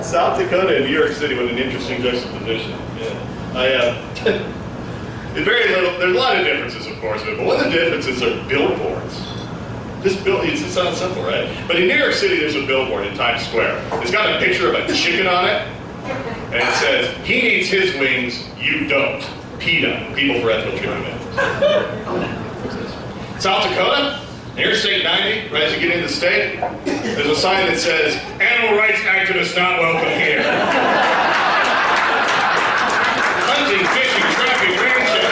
South Dakota and New York City, what an interesting juxtaposition. Yeah. There's a lot of differences, of course, but one of the differences are billboards. It sounds simple, right? But in New York City, there's a billboard in Times Square. It's got a picture of a chicken on it, and it says, "He needs his wings, you don't. PETA, People for Ethical Treatment." South Dakota, Interstate 90, right as you get into the state, there's a sign that says, "Animal rights activists not welcome here." Hunting, fishing, trapping, ranching,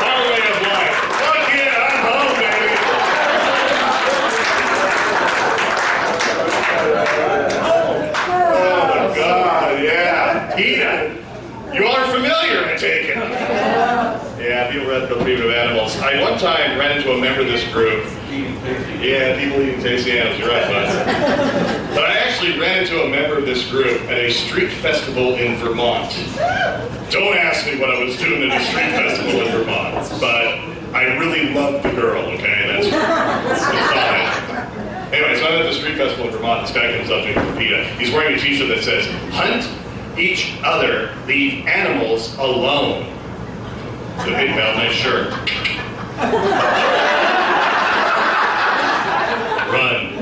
our way of life. Fuck yeah, I'm home, baby. Oh my God, yeah. PETA. You are familiar, I take it. Yeah, people read the freedom of animals. I one time ran into a member of this group. Yeah, people eating tasty animals, you're right, bud. But I actually ran into a member of this group at a street festival in Vermont. Don't ask me what I was doing at a street festival in Vermont, but I really loved the girl, okay? That's fine. Anyway, so I'm at the street festival in Vermont. This guy comes up to me from PETA. He's wearing a t-shirt that says, "Hunt each other, leave animals alone." So, hey pal, nice shirt. Run.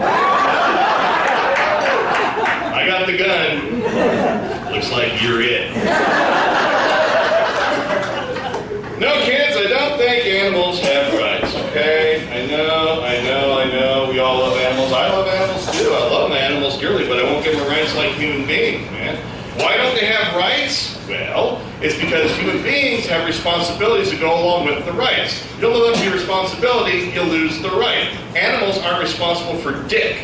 I got the gun. Looks like you're it. No kids, I don't think animals have rights, okay? I know. We all love animals. I love animals too. I love my animals dearly, but I won't give them rights like human beings, man. Why don't they have rights? Well, it's because human beings have responsibilities that go along with the rights. You don't live up to your responsibility, you'll lose the right. Animals aren't responsible for dick.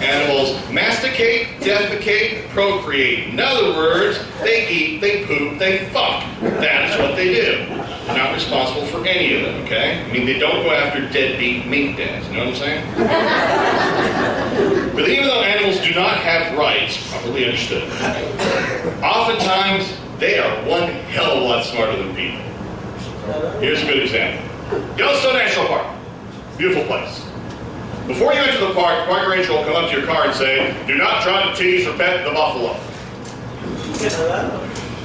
Animals masticate, defecate, procreate. In other words, they eat, they poop, they fuck. That is what they do. They're not responsible for any of them, okay? I mean, they don't go after deadbeat meat dads, you know what I'm saying? But even though animals do not have rights, properly understood, oftentimes they are one hell of a lot smarter than people. Here's a good example. Yellowstone National Park. Beautiful place. Before you enter the park ranger will come up to your car and say, "Do not try to tease or pet the buffalo."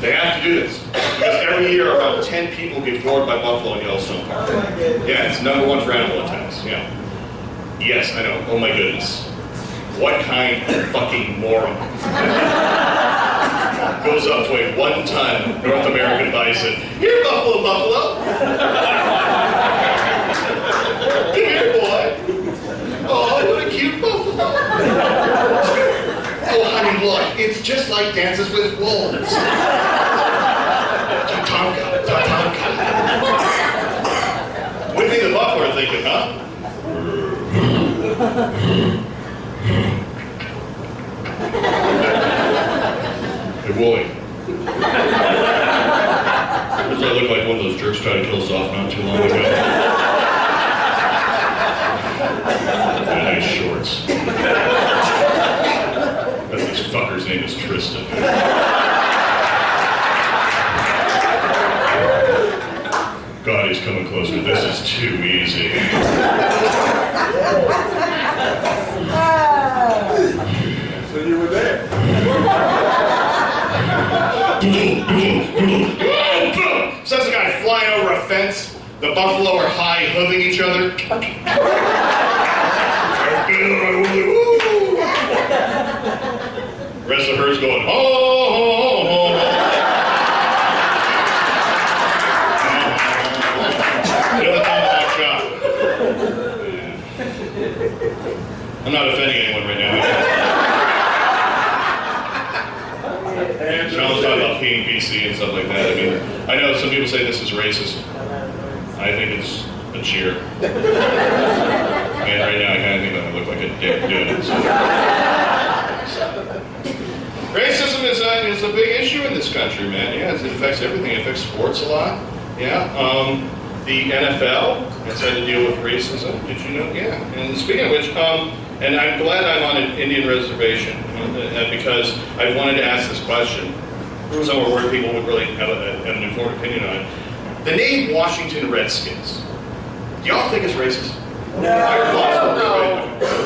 They have to do this, because every year about 10 people get gored by buffalo in Yellowstone Park. Yeah, it's #1 for animal attacks, yeah. Yes, I know, oh my goodness. What kind of fucking moron goes up to a 1-ton North American bison? "Here, buffalo. Come here, boy. Oh, what a cute buffalo. Oh, honey, look, it's just like Dances with Wolves. Tatanka. Would be the buffalo are thinking, huh? Hey, Wooly. Does I look like one of those jerks trying to kill us off not too long ago? Nice shorts. This fucker's name is Tristan. God, he's coming closer. This is too easy. So you were there. Says the guy flying over a fence. The buffalo are high hooving each other. Rest of the herd's going, ho, ho, ho, ho. You know the tomahawk chop. I'm not offending anyone right now. Sean's talking about being PC and stuff like that. I mean, I know some people say this is racist. I think it's a cheer. And right now I kind of think that I look like a dick doing it. So. Racism is a big issue in this country, man. Yeah, it affects everything. It affects sports a lot. Yeah. The NFL has had to deal with racism. Did you know? Yeah. And speaking of which, and I'm glad I'm on an Indian reservation because I wanted to ask this question. Somewhere where people would really have an informed opinion on it. The name Washington Redskins. Do y'all think it's racist? No.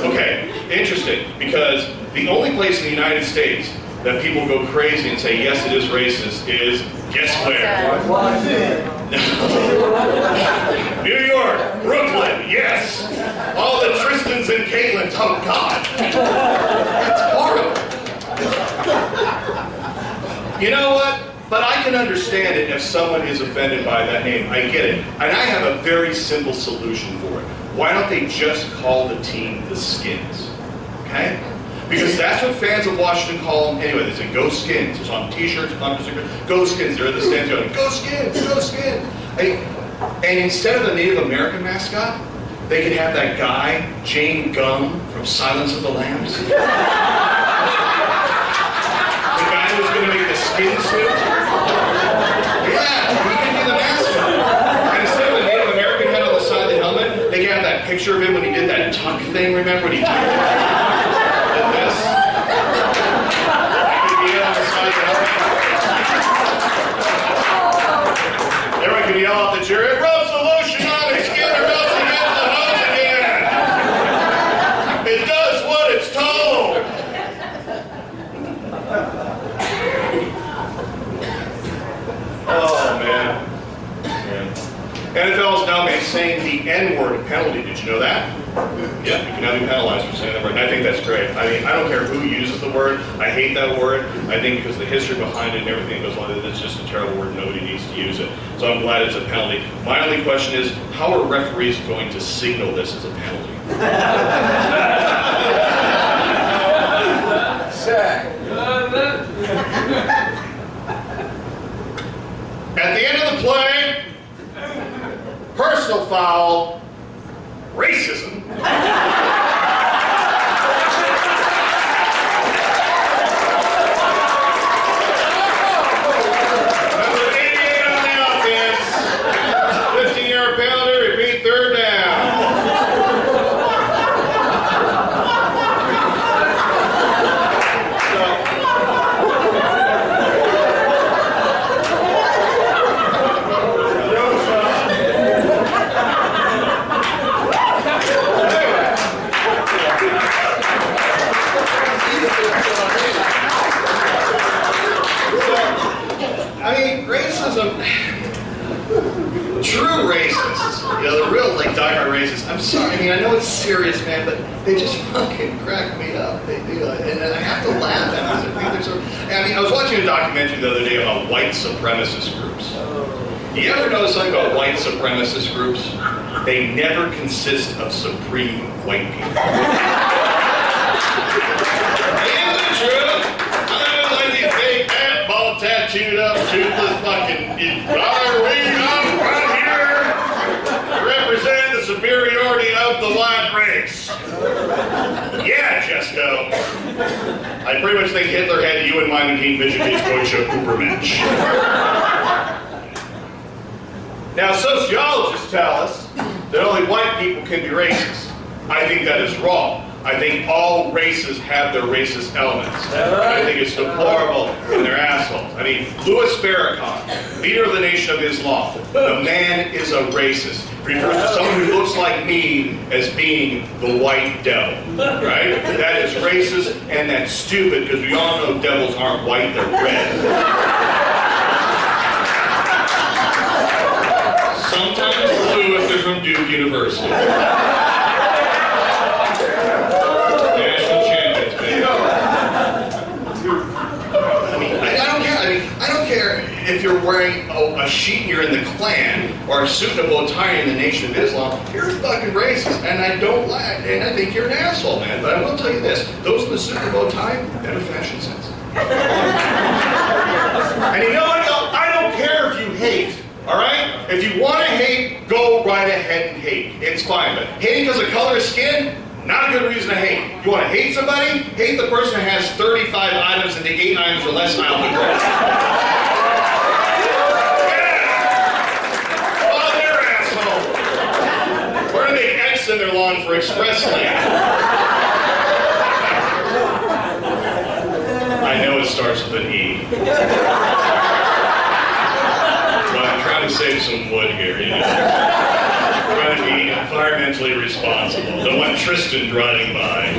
Okay, interesting, because the only place in the United States that people go crazy and say, yes, it is racist, is guess where? New York, Brooklyn, yes. All the Tristans and Caitlins, oh God. That's horrible. You know what? But I can understand it if someone is offended by that name. I get it. And I have a very simple solution for it. Why don't they just call the team the Skins? Okay? Because that's what fans of Washington call them anyway. They say, go Skins. It's on t-shirts, bumper stickers. Go Skins. They're in the stands going, go Skins, go Skins. And instead of the Native American mascot, they could have that guy, Jane Gum, from Silence of the Lambs. The guy who's going to make the skin suit. Yeah, he can be the mascot. And instead of a Native American head on the side of the helmet, they can have that picture of him when he did that tuck thing, remember when he tucked it? Everyone can yell out the jury, rub some lotion on his skin or else he gets the hose again. It does what it's told. Oh, man. NFL is now saying the N-word penalty. Did you know that? Yeah, you can now be penalized for saying that word. And I think that's great. I mean, I don't care who uses the word. I hate that word. I think because the history behind it and everything goes on, it's just a terrible word. Nobody needs to use it. So I'm glad it's a penalty. My only question is, how are referees going to signal this as a penalty? At the end of the play, personal foul, racism. Number 88 on the offense. 15-yard penalty, repeat third down. True racists, you know, the real, like, diehard racists, I'm sorry, I mean, I know it's serious, man, but they just fucking crack me up. They do, and I have to laugh at them. I mean, I was watching a documentary the other day about white supremacist groups. You ever notice something about white supremacist groups? They never consist of supreme white people. Isn't it true? I don't like these big, fat, bald, tattooed up, toothless fucking, I'm right here to represent the superiority of the white race. Yeah, Jesko. I pretty much think Hitler had you in mind when he envisioned his Deutsche Übermensch. Now, sociologists tell us that only white people can be racist. I think that is wrong. I think all races have their racist elements. I think it's deplorable and they're assholes. I mean, Louis Farrakhan, leader of the Nation of Islam, the man is a racist. Refers to someone who looks like me as being the white devil, right? That is racist and that's stupid because we all know devils aren't white, they're red. Sometimes blue if they're from Duke University. National champions, baby. I don't care if you're wearing a sheet and you're in the Klan or a suit and a bow tie in the Nation of Islam. You're fucking racist, and I don't like, and I think you're an asshole, man. But I will tell you this: those in the suit and the bow tie, better fashion sense. And you know what? I don't care if you hate. All right? If you want to hate, go right ahead and hate. It's fine. But hating because of color of skin, not a good reason to hate. You want to hate somebody? Hate the person who has 35 items and the 8 items or less aisle to grow. Yeah! Oh, they're assholes. We're going to make X in their lawn for express lane. I know it starts with an E. To save some wood here, you know. Trying to be environmentally responsible. Don't want Tristan driving by.